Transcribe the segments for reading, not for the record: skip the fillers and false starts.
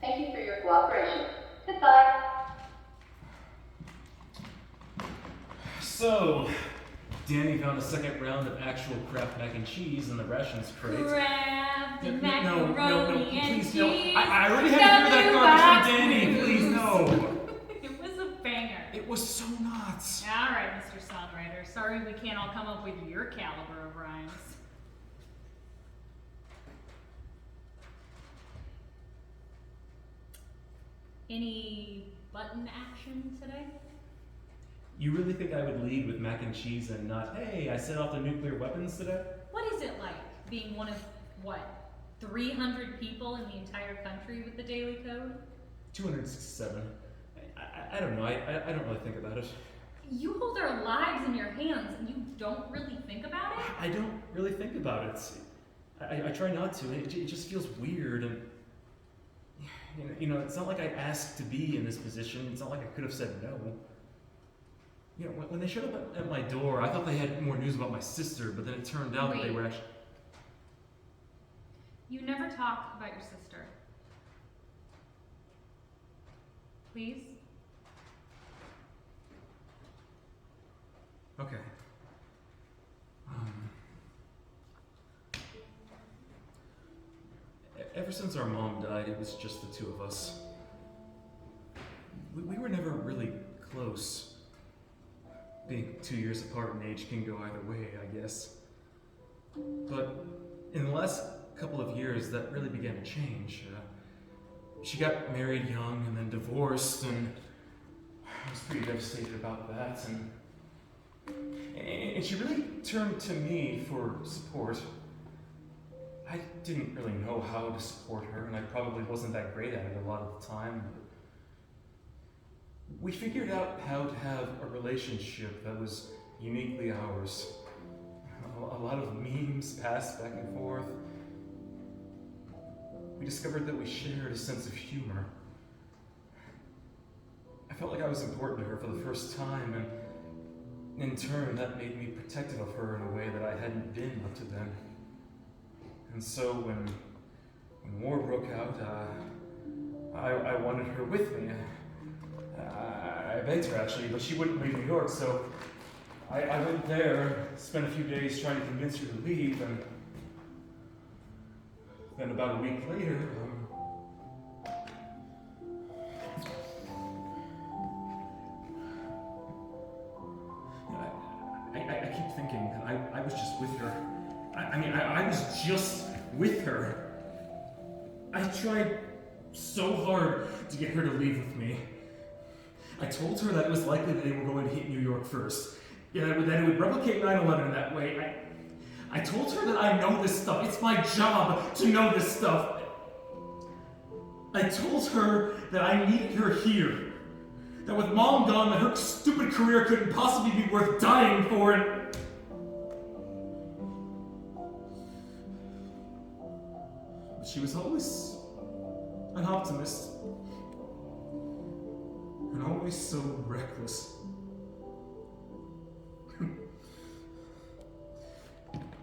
Thank you for your cooperation. Goodbye. So, Danny found a second round of actual Kraft mac and cheese in the rations crate. Kraft and No, macaroni and please, cheese. no. I already had to hear that garbage from Danny. Please, no. It was a banger. It was so not. All right, Mr. Songwriter. Sorry we can't all come up with your caliber of rhymes. Any button action today? You really think I would lead with mac and cheese and not, hey, I set off the nuclear weapons today? What is it like being one of, 300 people in the entire country with the Daily Code? 267. I don't know. I don't really think about it. You hold our lives in your hands and you don't really think about it? I don't really think about it. I try not to. It just feels weird and it's not like I asked to be in this position. It's not like I could have said no. When they showed up at my door, I thought they had more news about my sister, but then it turned out that they were actually... You never talk about your sister. Please? Okay. Ever since our mom died, it was just the two of us. We were never really close. Being 2 years apart in age can go either way, I guess. But in the last couple of years, that really began to change. She got married young and then divorced, and I was pretty devastated about that. And she really turned to me for support. I didn't really know how to support her, and I probably wasn't that great at it a lot of the time. We figured out how to have a relationship that was uniquely ours. A lot of memes passed back and forth. We discovered that we shared a sense of humor. I felt like I was important to her for the first time, and in turn, that made me protective of her in a way that I hadn't been up to then. And so when war broke out, I wanted her with me. I begged her actually, but she wouldn't leave New York, so I went there, spent a few days trying to convince her to leave, and then about a week later, I keep thinking that I was just with her. I was just with her. I tried so hard to get her to leave with me. I told her that it was likely that they were going to hit New York first. That it would replicate 9/11 that way. I told her that I know this stuff. It's my job to know this stuff. I told her that I needed her here. That with Mom gone, that her stupid career couldn't possibly be worth dying for, and... But she was always an optimist. And always so reckless.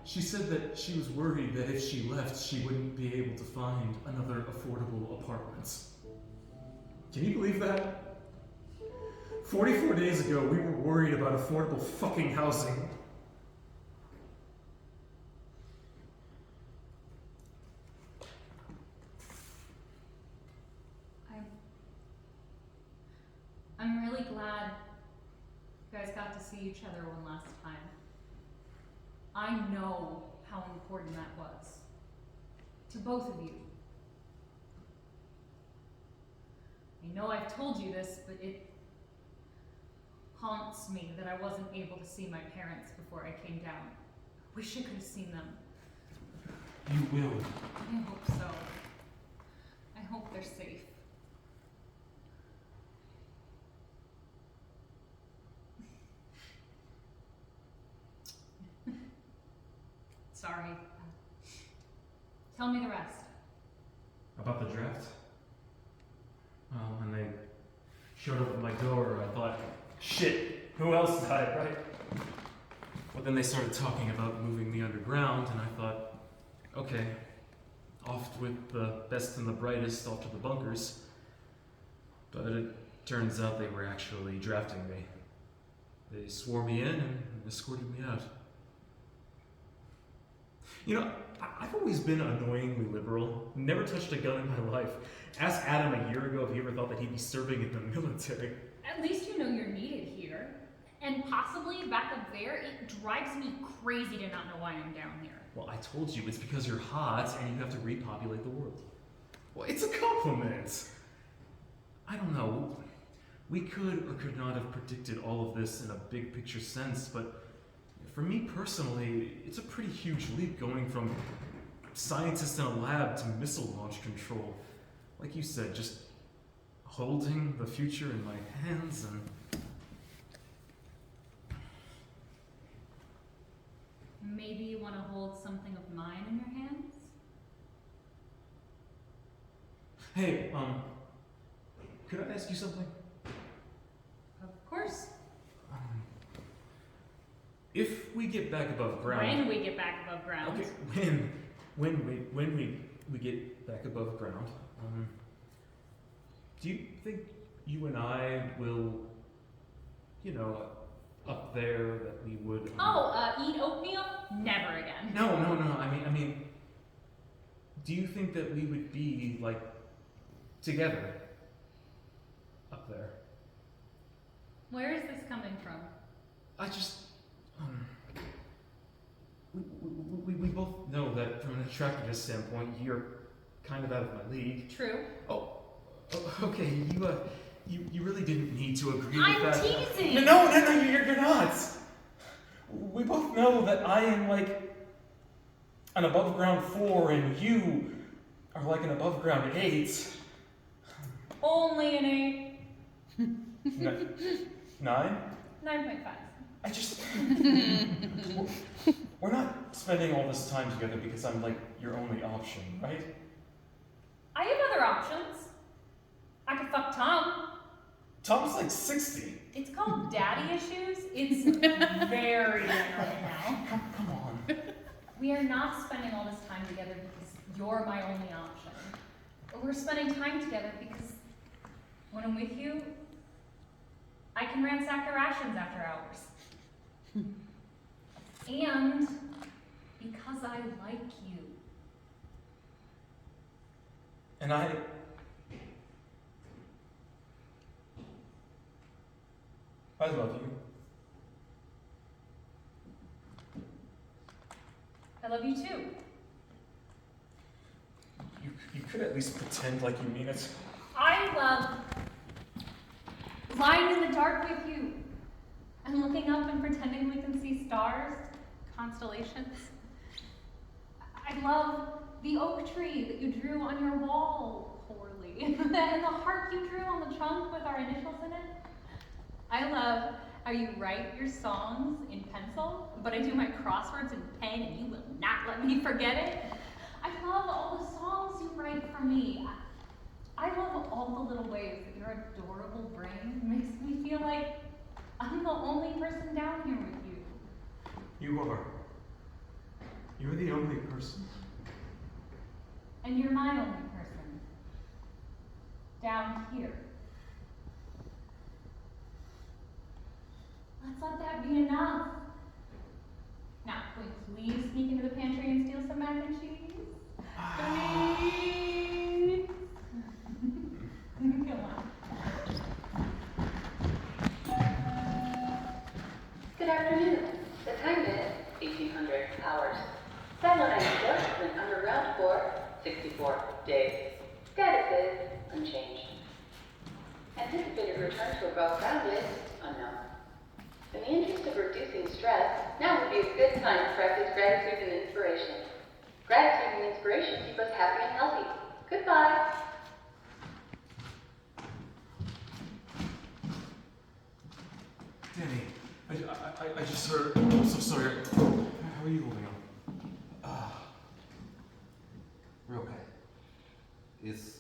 She said that she was worried that if she left, she wouldn't be able to find another affordable apartment. Can you believe that? 44 days ago, we were worried about affordable fucking housing. I'm really glad you guys got to see each other one last time. I know how important that was to both of you. I know I've told you this, but it haunts me that I wasn't able to see my parents before I came down. I wish I could have seen them. You will. I hope so. I hope they're safe. Sorry. Tell me the rest. About the draft? Well, when they showed up at my door, I thought, shit, who else died, right? But then they started talking about moving me underground, and I thought, okay, off with the best and the brightest off to the bunkers. But it turns out they were actually drafting me. They swore me in and escorted me out. You know, I've always been annoyingly liberal. Never touched a gun in my life. Ask Adam a year ago if he ever thought that he'd be serving in the military. At least you know you're needed here. And possibly back up there, it drives me crazy to not know why I'm down here. Well, I told you, it's because you're hot and you have to repopulate the world. Well, it's a compliment. I don't know. We could or could not have predicted all of this in a big picture sense, but for me personally, it's a pretty huge leap going from scientist in a lab to missile launch control. Like you said, just holding the future in my hands and... Maybe you want to hold something of mine in your hands? Hey, could I ask you something? Of course. If we get back above ground... When we get back above ground. Okay, when we get back above ground, do you think you and I will, up there that we would... Eat oatmeal? Never again. No, I mean, do you think that we would be, together up there? Where is this coming from? I just, we both know that from an attractiveness standpoint, you're kind of out of my league. True. Oh, okay, you really didn't need to agree with I'm that. teasing! No, you're not! We both know that I am an above ground 4 and you are like an above ground 8. Only an 8. 9? 9.5. I just... We're not spending all this time together because I'm your only option, right? I have other options. I could fuck Tom. Tom's 60. It's called daddy issues. It's very real right now. Come on. We are not spending all this time together because you're my only option. We're spending time together because when I'm with you, I can ransack the rations after hours. And because I like you. And I love you. I love you too. You could at least pretend like you mean it. I love lying in the dark with you and looking up and pretending we can see stars, constellations. I love the oak tree that you drew on your wall poorly and the heart you drew on the trunk with our initials in it. I love how you write your songs in pencil, but I do my crosswords in pen and you will not let me forget it. I love all the songs you write for me. I love all the little ways that your adorable brain makes me feel like I'm the only person down here with you. You are. You're the only person. And you're my only person. Down here. Let's let that be enough. Now, can we please sneak into the pantry and steal some mac and cheese? Please? Come on. Good afternoon. The time is 1800 hours. Satellite Port has been underground for 64 days. Status is unchanged. Anticipated return to above ground is unknown. In the interest of reducing stress, now would be a good time to practice gratitude and inspiration. Gratitude and inspiration keep us happy and healthy. Goodbye. Danny, I just heard. I'm so sorry. How are you holding up? We're okay. It's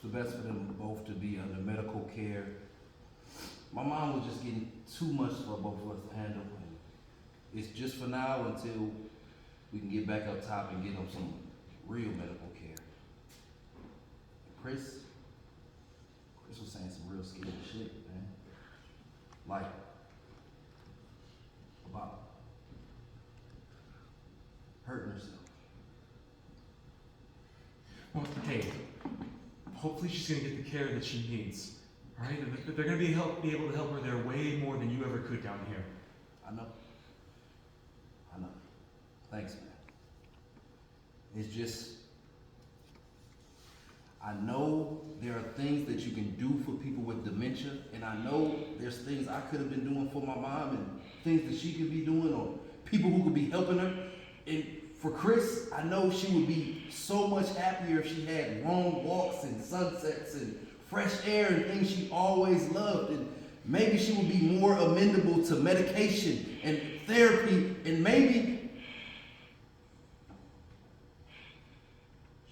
the best for them both to be under medical care. My mom was just getting too much for both of us to handle. And it's just for now until we can get back up top and get him some real medical care. Chris was saying some real scary shit, man. Like, about hurting herself. Well, hey, hopefully she's gonna get the care that she needs. All right? They're gonna be able to help her there way more than you ever could down here. I know. Thanks, man. It's just, I know there are things that you can do for people with dementia, and I know there's things I could have been doing for my mom and things that she could be doing, or people who could be helping her. And for Chris, I know she would be so much happier if she had long walks and sunsets and fresh air and things she always loved. And maybe she would be more amenable to medication and therapy, and maybe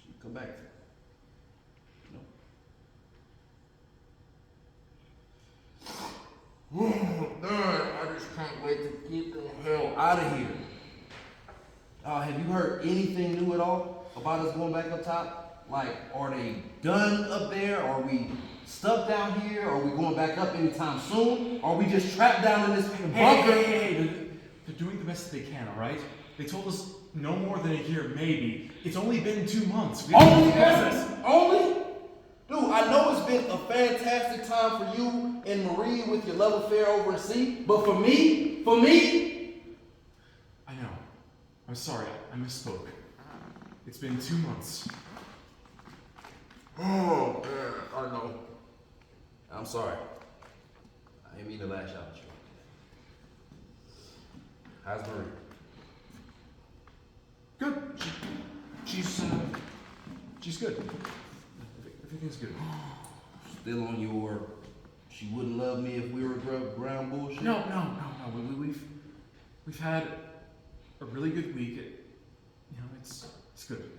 she'd come back. Oh, man, I just can't wait to get the hell out of here. Have you heard anything new at all about us going back up top? Like, are they done up there? Are we stuck down here? Are we going back up anytime soon? Are we just trapped down in this bunker? Hey, they're doing the best they can, all right? They told us no more than a year, maybe. It's only been 2 months. Only? Dude, I know it's been a fantastic time for you and Marie with your love affair over at sea, but for me, I know. I'm sorry, I misspoke. It's been 2 months. oh man, I know. I'm sorry. I didn't mean to lash out at you. How's Marie? Good. She's good. Everything's good. Still on your, she wouldn't love me if we were ground bullshit? No. We've had a really good week. It's good.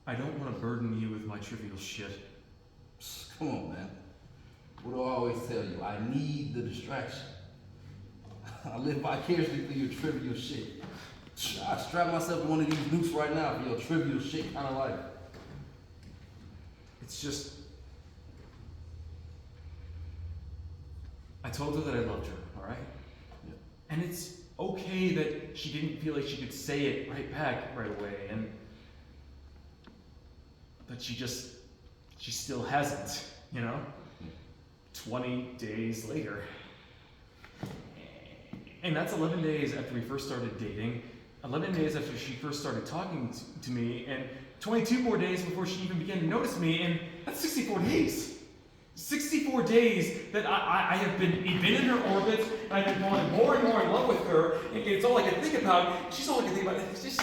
I don't want to burden you with my trivial shit. Come on, man. What do I always tell you? I need the distraction. I live vicariously through your trivial shit. I strap myself to one of these nooses right now for your trivial shit kind of life. It's just, I told her that I loved her, all right? Yeah. And it's okay that she didn't feel like she could say it right back right away, but she still hasn't, 20 days later. And that's 11 days after we first started dating, 11 days after she first started talking to me, and 22 more days before she even began to notice me, and that's 64 days. 64 days that I have been in her orbit, and I've been falling more and more in love with her, and it's all I can think about. She's all I can think about. It's just,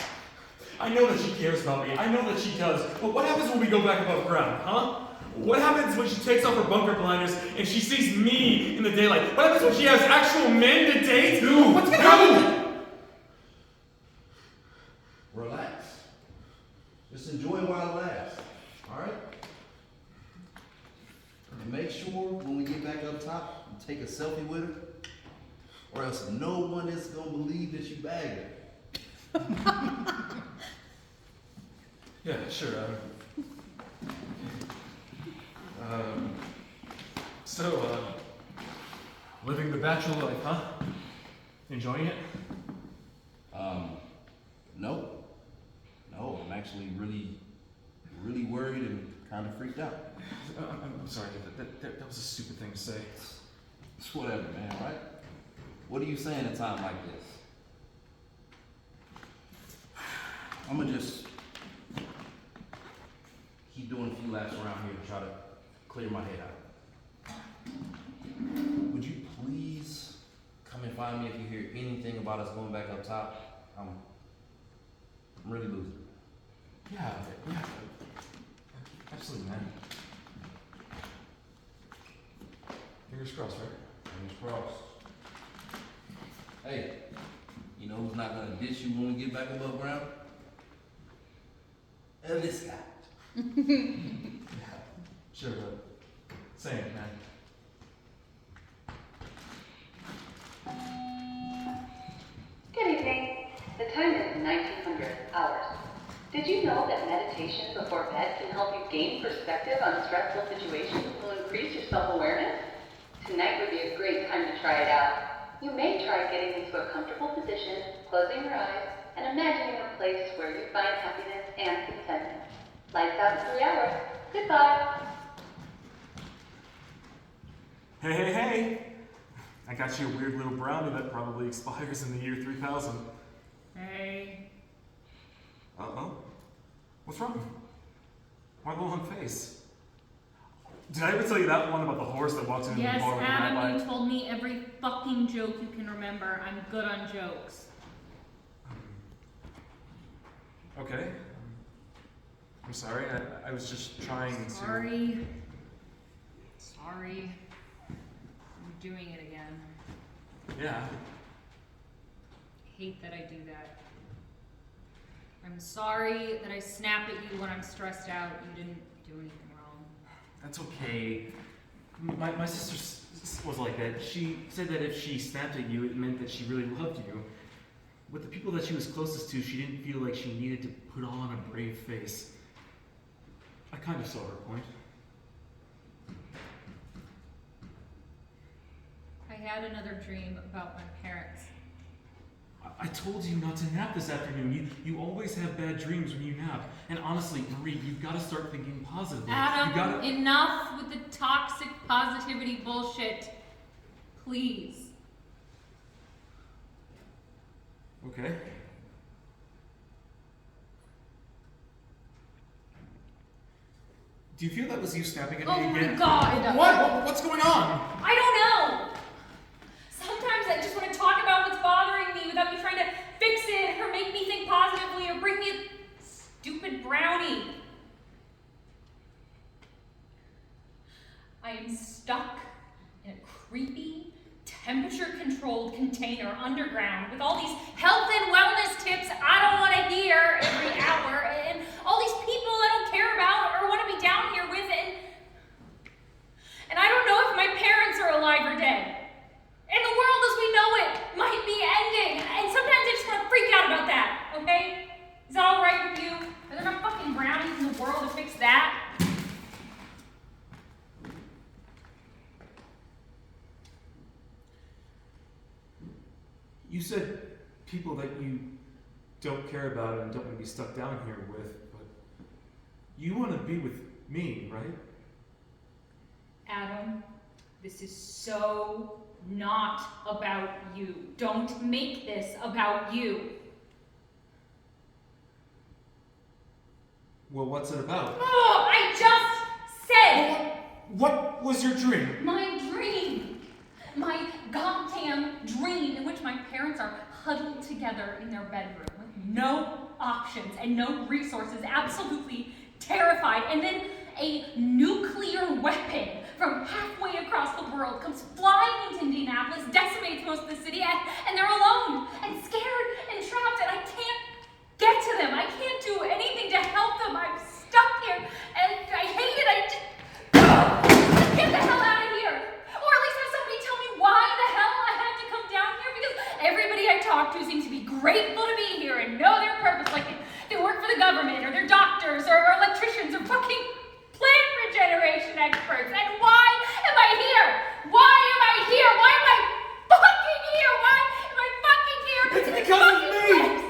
I know that she cares about me. I know that she does. But what happens when we go back above ground, huh? What happens when she takes off her bunker blinders and she sees me in the daylight? What happens when she has actual men to date? Dude, what's gonna happen? Relax. Just enjoy while it lasts. Alright? And make sure when we get back up top, you take a selfie with her, or else no one is gonna believe that you bagged her. Yeah, sure. Living the bachelor life, huh? Enjoying it? No, I'm actually really worried and kind of freaked out. I'm sorry, that was a stupid thing to say. It's whatever, man, right? What are you saying at a time like this? I'm gonna just keep doing a few laps around here to try to clear my head out. Would you please come and find me if you hear anything about us going back up top? I'm really losing it. Yeah, absolutely, man. Fingers crossed, right? Fingers crossed. Hey, you know who's not gonna ditch you when we get back above ground? This guy. Yeah, sure, same, man. The time is 1900 hours. Did you know that meditation before bed can help you gain perspective on stressful situations and will increase your self-awareness? Tonight would be a great time to try it out. You may try getting into a comfortable position, closing your eyes, and imagining a place where you find happiness and contentment. Lights out in 3 hours. Goodbye. Hey, hey, hey! I got you a weird little brownie that probably expires in the year 3000. Hey. Uh-oh. What's wrong? Why the long face? Did I ever tell you that one about the horse that walks into Yes, the bar with the Adam, rabbi? you told me every fucking joke you can remember. I'm good on jokes. Okay. I'm sorry. I was just trying to... Sorry. Sorry. I'm doing it again. Yeah. Hate that I do that. I'm sorry that I snap at you when I'm stressed out. You didn't do anything wrong. That's okay. My sister was like that. She said that if she snapped at you, it meant that she really loved you. With the people that she was closest to, she didn't feel like she needed to put on a brave face. I kind of saw her point. I had another dream about my parents. I told you not to nap this afternoon. You always have bad dreams when you nap. And honestly, Marie, you've got to start thinking positively. Adam, You gotta... enough with the toxic positivity bullshit. Please. Okay. Do you feel that was you snapping at me Oh again? my god! What's going on? I don't know! Sometimes I just want to talk about what's bothering me without you trying to fix it or make me think positively or bring me a stupid brownie. I am stuck in a creepy, temperature-controlled container underground with all these health and wellness tips I don't want to hear every hour and all these people I don't care about or want to be down here with and I don't know if my parents are alive or dead. And the world as we know it might be ending. And sometimes I just want to freak out about that, okay? Is that all right with you? Are there no fucking brownies in the world to fix that? You said people that you don't care about and don't want to be stuck down here with, but you want to be with me, right? Adam, this is so not about you. Don't make this about you. Well, what's it about? Oh, I just said What was your dream? my dream. My goddamn dream in which my parents are huddled together in their bedroom with no options and no resources, absolutely terrified. And then a nuclear weapon from halfway across the world comes flying into Indianapolis, decimates most of the city, and they're alone and scared and trapped, and I can't get to them. I can't do anything to help them. I'm stuck here, and I hate it. I just get the hell out of here. Or at least have somebody tell me why the hell I had to come down here, because everybody I talk to seems to be grateful to be here and know their purpose, like they work for the government, or they're doctors, or electricians, or fucking plant regeneration experts. And why am I here? Why am I here? Why am I fucking here? Why am I fucking here? It's in this because of fucking me! place?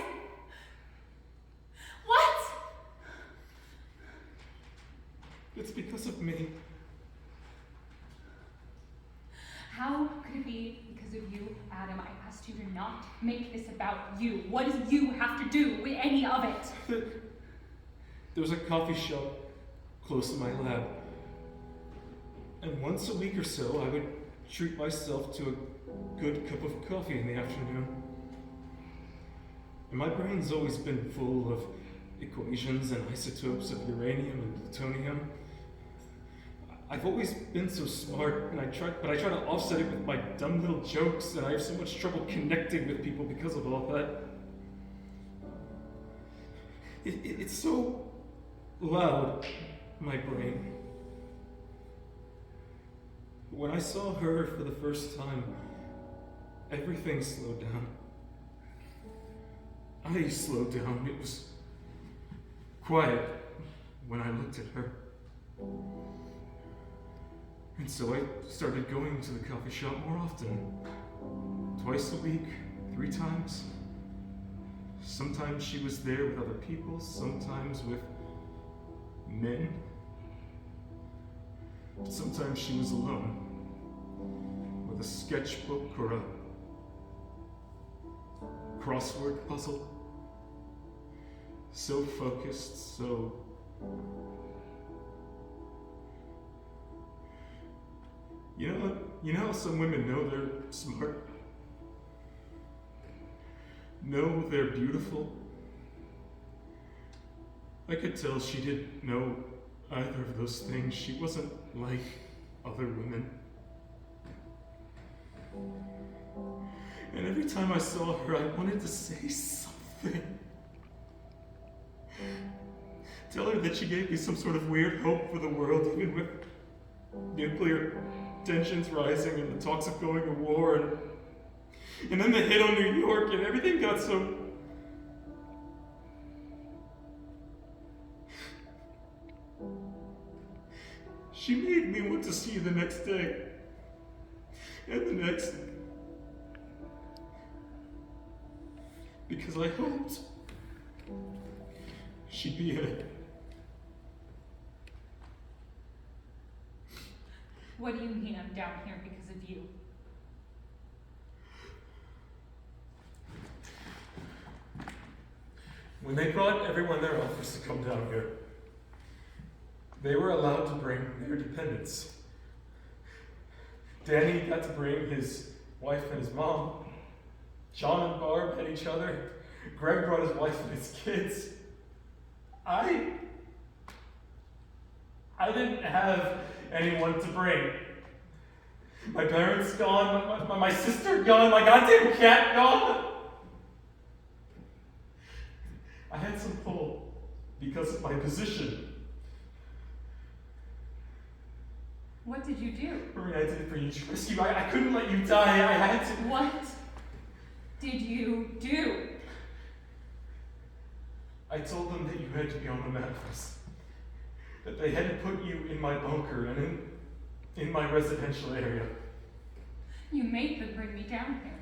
What? It's because of me. How could it be because of you, Adam? I asked you to not make this about you. What does you have to do with any of it? There was a coffee shop close to my lab. And once a week or so, I would treat myself to a good cup of coffee in the afternoon. And my brain's always been full of equations and isotopes of uranium and plutonium. I've always been so smart, and I try to offset it with my dumb little jokes, and I have so much trouble connecting with people because of all that. It's so loud, my brain. When I saw her for the first time, everything slowed down. I slowed down. It was quiet when I looked at her. And so I started going to the coffee shop more often. Twice a week, 3 times. Sometimes she was there with other people, sometimes with men. Sometimes she was alone, with a sketchbook or a crossword puzzle. So focused, so... You know how some women know they're smart? Know they're beautiful? I could tell she didn't know either of those things. She wasn't like other women. And every time I saw her, I wanted to say something. Tell her that she gave me some sort of weird hope for the world, even with nuclear tensions rising and the talks of going to war, and then the hit on New York, and everything got so... She made me want to see you the next day, and the next, because I hoped she'd be in it. What do you mean I'm down here because of you? When they brought everyone their offers to come down here, they were allowed to bring their dependents. Danny got to bring his wife and his mom. John and Barb had each other. Greg brought his wife and his kids. I didn't have anyone to bring. My parents gone, my sister gone, my goddamn cat gone. I had some pull because of my position. What did you do? Marie, I did it for you to rescue. I couldn't let you die. I had to. What did you do? I told them that you had to be on the mattress. That they had to put you in my bunker and in my residential area. You made them bring me down here.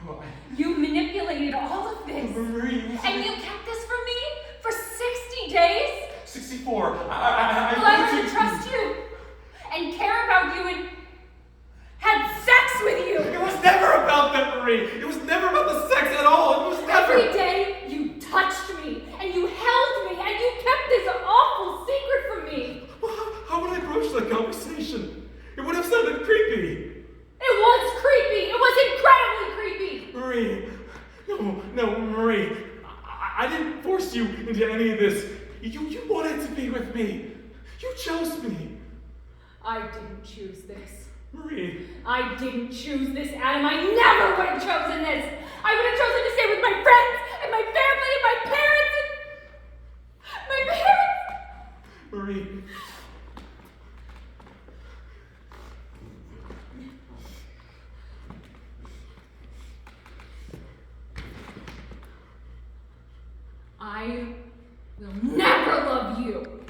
No, You manipulated all of this. Marie, And you kept this from me for 60 days? 64. Will I learn to trust you and care about you and had sex with you? It was never about that, Marie. It was never about the sex at all. It was never. Every day you touched me and you held me and you kept this awful secret from me. How would I broach the conversation? It would have sounded creepy. It was creepy. It was incredibly creepy. Marie, no, Marie. I didn't force you into any of this. You wanted to be with me. You chose me. I didn't choose this. Marie. I didn't choose this, Adam. I never would have chosen this. I would have chosen to stay with my friends and my family and my parents and my parents. Marie. I will never love you.